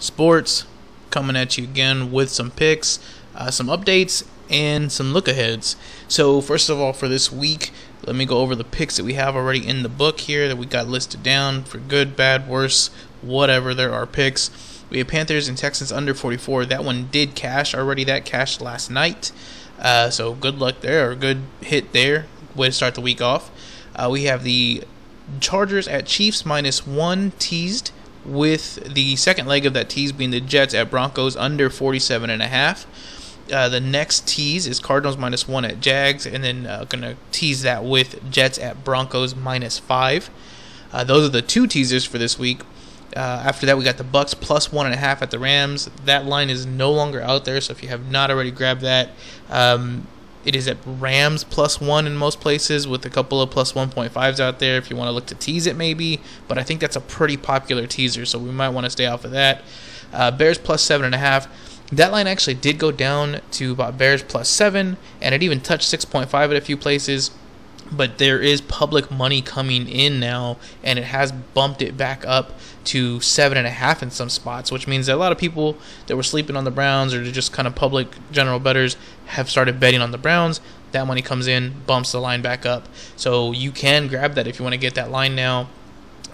Sports, coming at you again with some picks, some updates, and some look-aheads. So first of all, for this week, let me go over the picks that we have already in the book here that we got listed down for good, bad, worse, whatever. There are picks. We have Panthers and Texans under 44. That one did cash already. That cashed last night. So good luck there, or good hit there. Way to start the week off. We have the Chargers at Chiefs -1 teased, with the second leg of that tease being the Jets at Broncos under 47.5. The next tease is Cardinals -1 at Jags, and then gonna tease that with Jets at Broncos -5. Those are the two teasers for this week. After that, we got the Bucs +1.5 at the Rams. That line is no longer out there, so if you have not already grabbed that, it is at Rams +1 in most places, with a couple of +1.5s out there if you want to look to tease it maybe. But I think that's a pretty popular teaser, so we might want to stay off of that. Bears +7.5. That line actually did go down to about Bears +7, and it even touched 6.5 at a few places. But there is public money coming in now, and it has bumped it back up to 7.5 in some spots, which means that a lot of people that were sleeping on the Browns, or just kind of public general bettors, have started betting on the Browns. That money comes in, bumps the line back up. So you can grab that if you want to get that line now.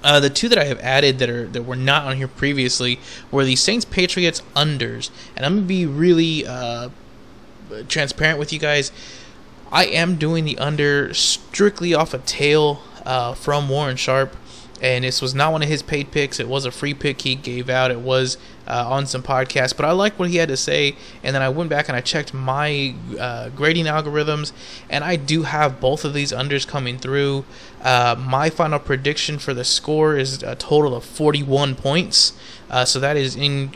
The two that I have added that were not on here previously were the Saints Patriots unders, and I'm gonna be really transparent with you guys. I am doing the under strictly off a tail from Warren Sharp, and this was not one of his paid picks. It was a free pick he gave out. It was on some podcasts, but I liked what he had to say, and then I went back and I checked my grading algorithms, and I do have both of these unders coming through. My final prediction for the score is a total of 41 points. So that is in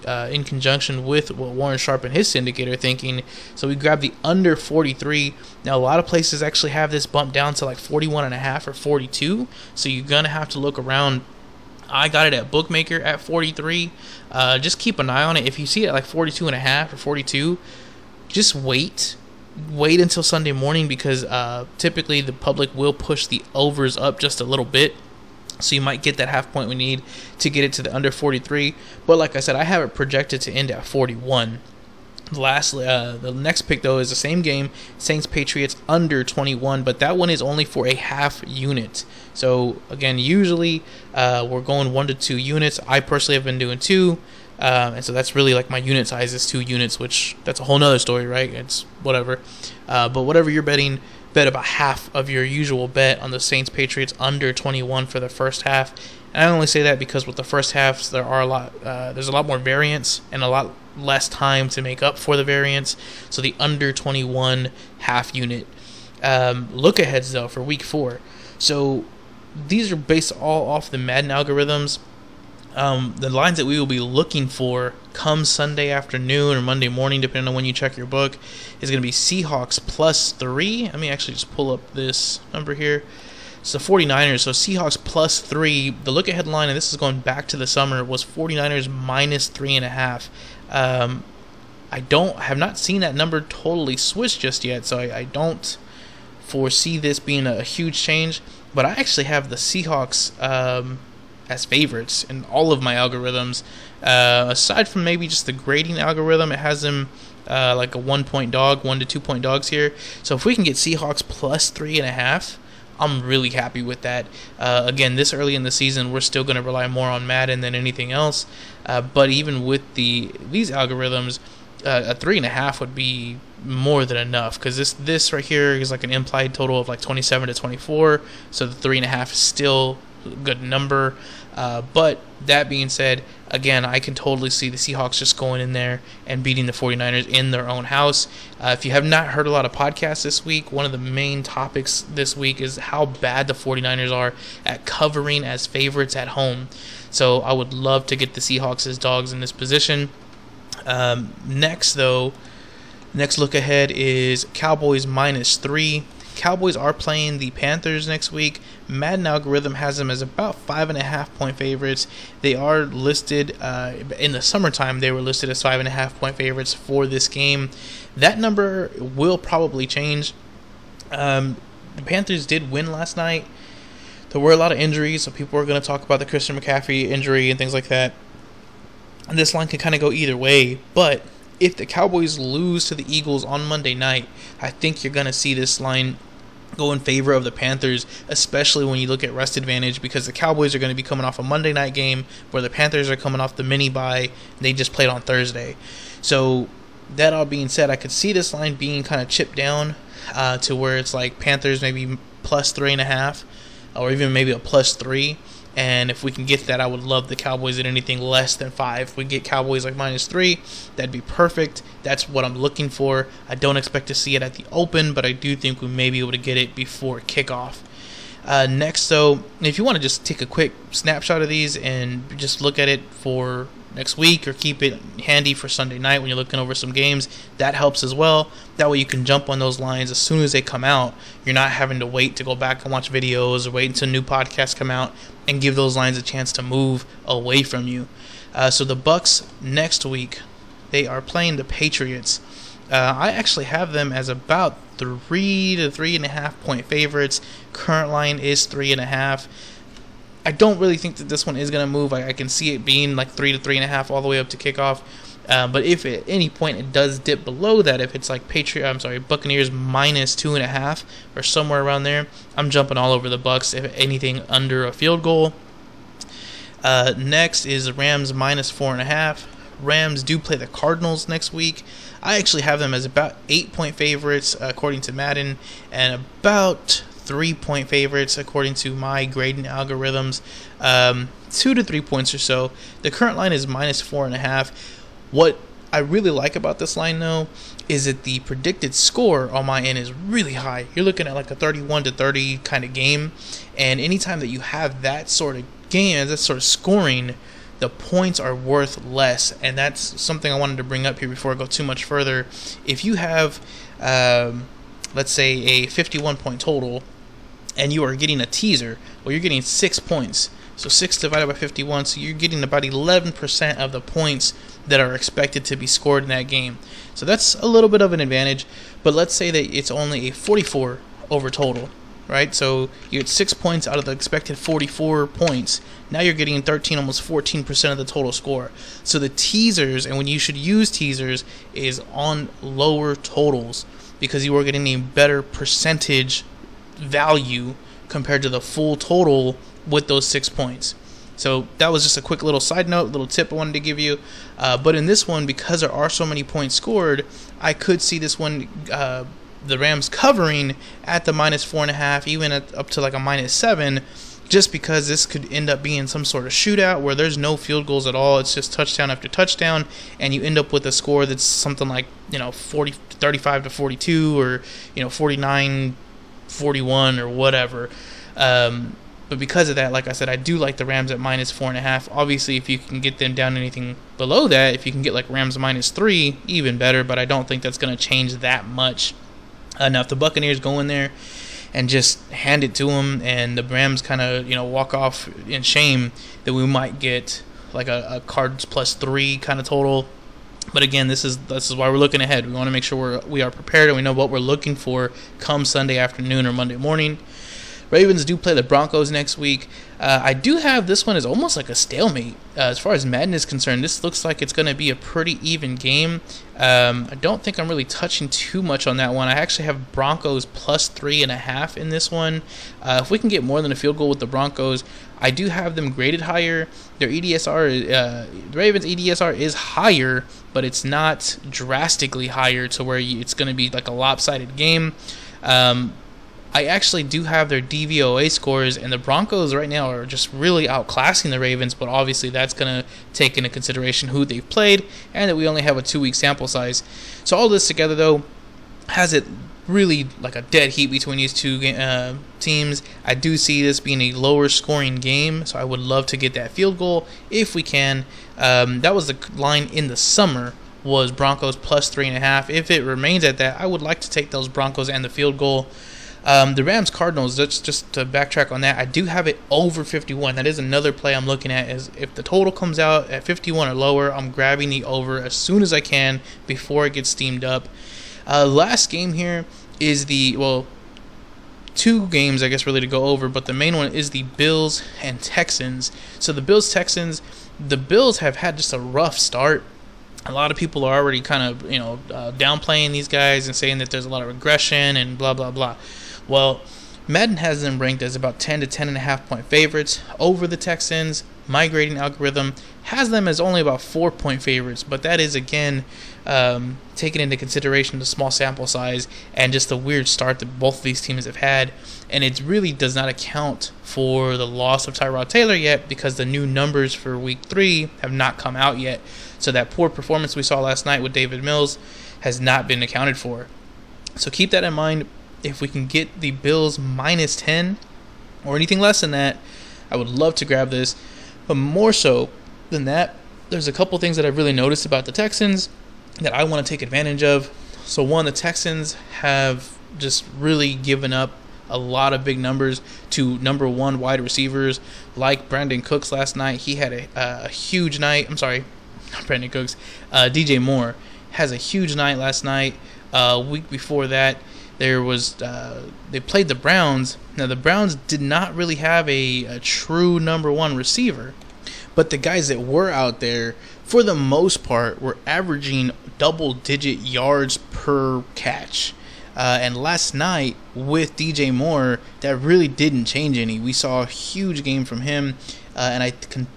conjunction with what Warren Sharp and his syndicate are thinking. So we grabbed the under 43. Now, a lot of places actually have this bumped down to like 41.5 or 42. So you're going to have to look around. I got it at Bookmaker at 43. Just keep an eye on it. If you see it at like 42.5 or 42, just wait. Wait until Sunday morning, because typically the public will push the overs up just a little bit. So you might get that half point we need to get it to the under 43. But like I said, I have it projected to end at 41. Lastly, the next pick, though, is the same game, Saints Patriots under 21, but that one is only for a half unit. So again, usually we're going 1 to 2 units. I personally have been doing 2. And so that's really like my unit size is 2 units, which that's a whole nother story, right? It's whatever. But whatever you're betting, bet about half of your usual bet on the Saints Patriots under 21 for the first half. And I only say that because with the first halves there's a lot more variance and a lot less time to make up for the variance. So the under 21 half unit. Look aheads though for week 4. So these are based all off the Madden algorithms. The lines that we will be looking for come Sunday afternoon or Monday morning, depending on when you check your book, is going to be Seahawks +3. Let me actually just pull up this number here. It's the 49ers, so Seahawks +3. The look-ahead line, and this is going back to the summer, was 49ers -3.5. I have not seen that number totally switch just yet, so I don't foresee this being a huge change. But I actually have the Seahawks as favorites in all of my algorithms. Aside from maybe just the grading algorithm, it has them like a 1 point dog, 1 to 2 point dogs here. So if we can get Seahawks +3.5, I'm really happy with that. Again, this early in the season, we're still going to rely more on Madden than anything else. But even with these algorithms, a 3.5 would be more than enough, because this right here is like an implied total of like 27 to 24. So the 3.5 is still good number. But that being said, again, I can totally see the Seahawks just going in there and beating the 49ers in their own house. If you have not heard a lot of podcasts this week, one of the main topics this week is how bad the 49ers are at covering as favorites at home. So I would love to get the Seahawks as dogs in this position. Next look ahead is Cowboys -3. Cowboys are playing the Panthers next week. Madden algorithm has them as about 5.5 point favorites. They are listed in the summertime. They were listed as 5.5 point favorites for this game. That number will probably change. The Panthers did win last night. There were a lot of injuries, so people are going to talk about the Christian McCaffrey injury and things like that. And this line can kind of go either way, but if the Cowboys lose to the Eagles on Monday night, I think you're going to see this line go in favor of the Panthers, especially when you look at rest advantage, because the Cowboys are going to be coming off a Monday night game where the Panthers are coming off the mini bye. They just played on Thursday. So that all being said, I could see this line being kind of chipped down to where it's like Panthers maybe plus 3.5 or even maybe a plus 3. And if we can get that, I would love the Cowboys at anything less than 5. If we get Cowboys like -3, that'd be perfect. That's what I'm looking for. I don't expect to see it at the open, but I do think we may be able to get it before kickoff. Next, though, if you want to just take a quick snapshot of these and just look at it for next week or keep it handy for Sunday night when you're looking over some games, that helps as well. That way you can jump on those lines as soon as they come out. You're not having to wait to go back and watch videos or wait until new podcasts come out and give those lines a chance to move away from you. So the Bucs next week, they are playing the Patriots. I actually have them as about 3 to 3.5 point favorites. Current line is 3.5. I don't really think that this one is going to move. I can see it being like 3 to 3.5 all the way up to kickoff. But if at any point it does dip below that, if it's like Buccaneers -2.5 or somewhere around there, I'm jumping all over the Bucs. If anything under a field goal. Next is the Rams -4.5. Rams do play the Cardinals next week. I actually have them as about 8-point favorites according to Madden, and about 3-point favorites according to my grading algorithms. 2 to 3 points or so. The current line is -4.5. What I really like about this line, though, is that the predicted score on my end is really high. You're looking at like a 31 to 30 kind of game, and anytime that you have that sort of game, that sort of scoring, the points are worth less, and that's something I wanted to bring up here before I go too much further. If you have, let's say, a 51-point total, and you are getting a teaser, well, you're getting 6 points. So 6 divided by 51, so you're getting about 11% of the points that are expected to be scored in that game. So that's a little bit of an advantage, but let's say that it's only a 44 over total, right? So you get 6 points out of the expected 44 points. Now you're getting 13, almost 14% of the total score. So the teasers, and when you should use teasers, is on lower totals because you are getting a better percentage value compared to the full total with those 6 points. So that was just a quick little side note, little tip I wanted to give you. But in this one, because there are so many points scored, I could see this one, the Rams covering at the -4.5, even up to like a -7, just because this could end up being some sort of shootout where there's no field goals at all. It's just touchdown after touchdown, and you end up with a score that's something like 35 to 42, or 49-41 or whatever. But because of that, like I said, I do like the Rams at -4.5. Obviously, if you can get them down anything below that, if you can get like Rams -3, even better. But I don't think that's going to change that much. Now, if the Buccaneers go in there and just hand it to them, and the Rams kind of walk off in shame, then we might get like a Cards +3 kind of total. But again, this is why we're looking ahead. We want to make sure we are prepared and we know what we're looking for come Sunday afternoon or Monday morning. Ravens do play the Broncos next week. I do have this one as almost like a stalemate. As far as Madden is concerned, this looks like it's going to be a pretty even game. I don't think I'm really touching too much on that one. I actually have Broncos +3.5 in this one. If we can get more than a field goal with the Broncos, I do have them graded higher. Their EDSR, the Ravens' EDSR is higher, but it's not drastically higher to where it's going to be like a lopsided game. I actually do have their DVOA scores, and the Broncos right now are just really outclassing the Ravens, but obviously that's going to take into consideration who they've played and that we only have a 2-week sample size. So all this together, though, has it really like a dead heat between these two teams. I do see this being a lower scoring game, so I would love to get that field goal if we can. That was the line in the summer, was Broncos +3.5. If it remains at that, I would like to take those Broncos and the field goal. The Rams Cardinals, just to backtrack on that, I do have it over 51. That is another play I'm looking at. Is if the total comes out at 51 or lower, I'm grabbing the over as soon as I can before it gets steamed up. Last game here is two games, I guess, really to go over, but the main one is the Bills and Texans. So the Bills-Texans, the Bills have had just a rough start. A lot of people are already kind of, downplaying these guys and saying that there's a lot of regression and blah, blah, blah. Well, Madden has them ranked as about 10 to 10.5 point favorites over the Texans. My grading algorithm has them as only about 4-point favorites, but that is, again, taking into consideration the small sample size and just the weird start that both of these teams have had. And it really does not account for the loss of Tyrod Taylor yet, because the new numbers for Week 3 have not come out yet. So that poor performance we saw last night with David Mills has not been accounted for. So keep that in mind. If we can get the Bills minus 10 or anything less than that, I would love to grab this. But more so than that, there's a couple things that I've really noticed about the Texans that I want to take advantage of. So one, the Texans have just really given up a lot of big numbers to number one wide receivers like Brandon Cooks last night. He had a huge night. I'm sorry, not Brandon Cooks. DJ Moore has a huge night last night. Week before that, there was they played the Browns. Now, the Browns did not really have a true number one receiver, but the guys that were out there, for the most part, were averaging double-digit yards per catch. And last night, with DJ Moore, that really didn't change any. We saw a huge game from him, and I can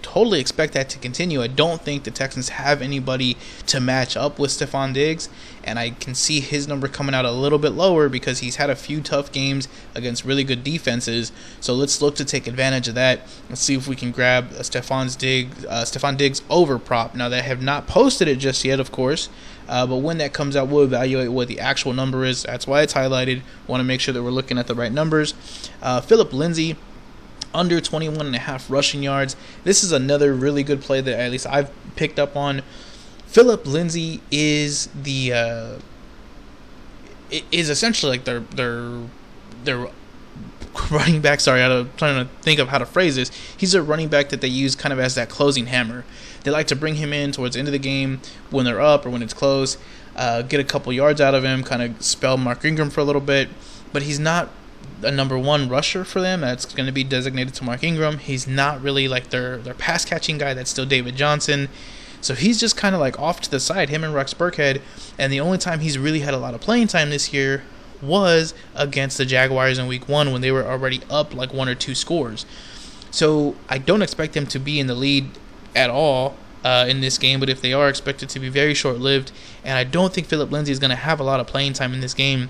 totally expect that to continue. I don't think the Texans have anybody to match up with Stefon Diggs, and I can see his number coming out a little bit lower because he's had a few tough games against really good defenses. So let's look to take advantage of that. Let's see if we can grab Stefon Diggs over prop. Now, they have not posted it just yet, of course, but when that comes out, we'll evaluate what the actual number is. That's why it's highlighted. Want to make sure that we're looking at the right numbers. Philip Lindsay, under 21.5 rushing yards. This is another really good play that at least I've picked up on. Philip Lindsay is is essentially like their running back. Sorry, I'm trying to think of how to phrase this. He's a running back that they use kind of as that closing hammer. They like to bring him in towards the end of the game when they're up or when it's close, get a couple yards out of him, kind of spell Mark Ingram for a little bit, but he's not a number one rusher for them. That's going to be designated to Mark Ingram. He's not really like their pass catching guy. That's still David Johnson. So he's just kind of like off to the side, him and Rex Burkhead. And the only time he's really had a lot of playing time this year was against the Jaguars in Week 1 when they were already up like 1 or 2 scores. So I don't expect them to be in the lead at all in this game, but if they are, expected to be very short-lived. And I don't think Philip Lindsay is going to have a lot of playing time in this game.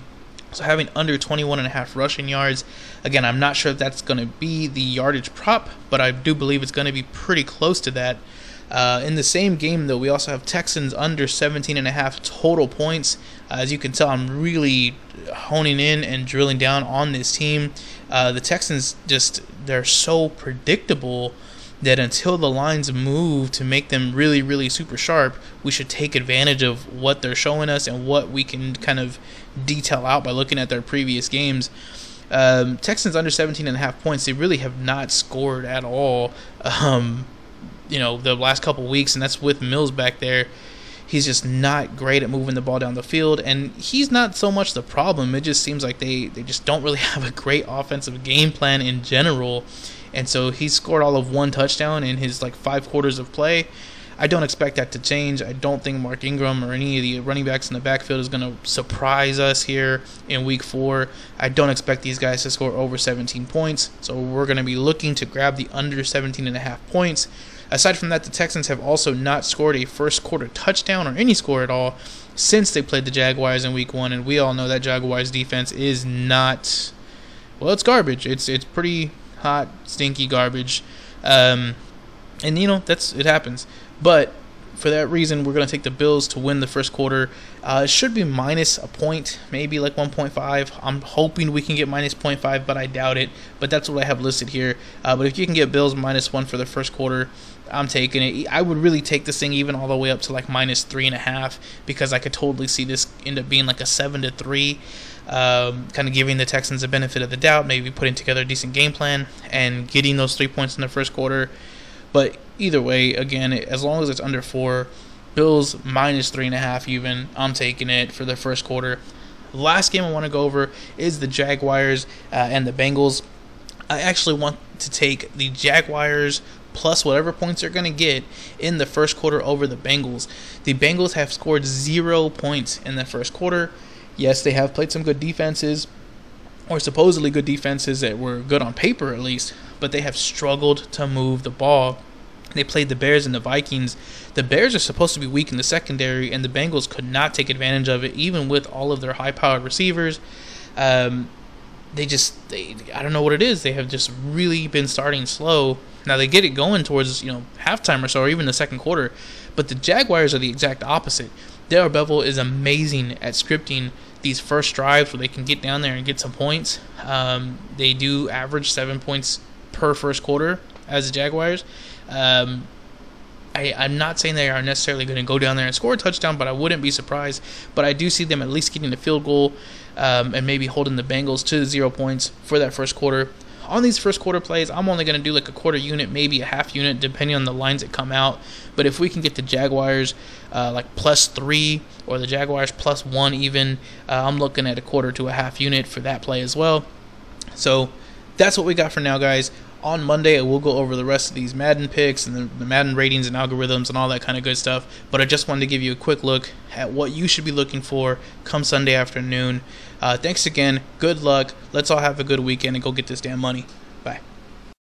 So having under 21.5 rushing yards, again, I'm not sure if that's going to be the yardage prop, but I do believe it's going to be pretty close to that. In the same game, though, we also have Texans under 17.5 total points. As you can tell, I'm really honing in and drilling down on this team. The Texans they're so predictable that until the lines move to make them really, really super sharp, we should take advantage of what they're showing us and what we can kind of detail out by looking at their previous games. Texans under 17.5 points, they really have not scored at all, the last couple weeks, and that's with Mills back there. He's just not great at moving the ball down the field, and he's not so much the problem. It just seems like they just don't really have a great offensive game plan in general. And so he scored all of 1 touchdown in his 5 quarters of play. I don't expect that to change. I don't think Mark Ingram or any of the running backs in the backfield is going to surprise us here in Week 4. I don't expect these guys to score over 17 points. So we're going to be looking to grab the under 17.5 points. Aside from that, the Texans have also not scored a first quarter touchdown or any score at all since they played the Jaguars in Week 1. And we all know that Jaguars defense is not, well, it's garbage. It's pretty hot, stinky garbage. And it happens. But for that reason, we're going to take the Bills to win the first quarter. It should be minus a point, maybe like 1.5. I'm hoping we can get minus 0.5, but I doubt it. But that's what I have listed here. But if you can get Bills minus 1 for the first quarter, I'm taking it. I would really take this thing even all the way up to like minus 3.5, because I could totally see this end up being like a 7-3. Kind of giving the Texans a benefit of the doubt, maybe putting together a decent game plan and getting those 3 points in the first quarter. But either way, again, as long as it's under 4, Bills minus 3.5 even, I'm taking it for the first quarter. Last game I want to go over is the Jaguars and the Bengals. I actually want to take the Jaguars plus whatever points they're going to get in the first quarter over the Bengals. The Bengals have scored 0 points in the first quarter. Yes, they have played some good defenses, or supposedly good defenses that were good on paper at least, but they have struggled to move the ball. They played the Bears and the Vikings. The Bears are supposed to be weak in the secondary, and the Bengals could not take advantage of it, even with all of their high-powered receivers. I don't know what it is. They have just really been starting slow. Now they get it going towards halftime or so, or even the second quarter, but the Jaguars are the exact opposite. Dale Bevel is amazing at scripting these first drives where they can get down there and get some points. They do average 7 points per first quarter as the Jaguars. I'm not saying they are necessarily going to go down there and score a touchdown, but I wouldn't be surprised. But I do see them at least getting a field goal and maybe holding the Bengals to 0 points for that first quarter. On these first quarter plays, I'm only going to do like a quarter unit, maybe a half unit, depending on the lines that come out. But if we can get the Jaguars like +3 or the Jaguars +1 even, I'm looking at a quarter to a half unit for that play as well. So that's what we got for now, guys. On Monday, we'll go over the rest of these Madden picks and the Madden ratings and algorithms and all that kind of good stuff. But I just wanted to give you a quick look at what you should be looking for come Sunday afternoon. Thanks again. Good luck. Let's all have a good weekend and go get this damn money.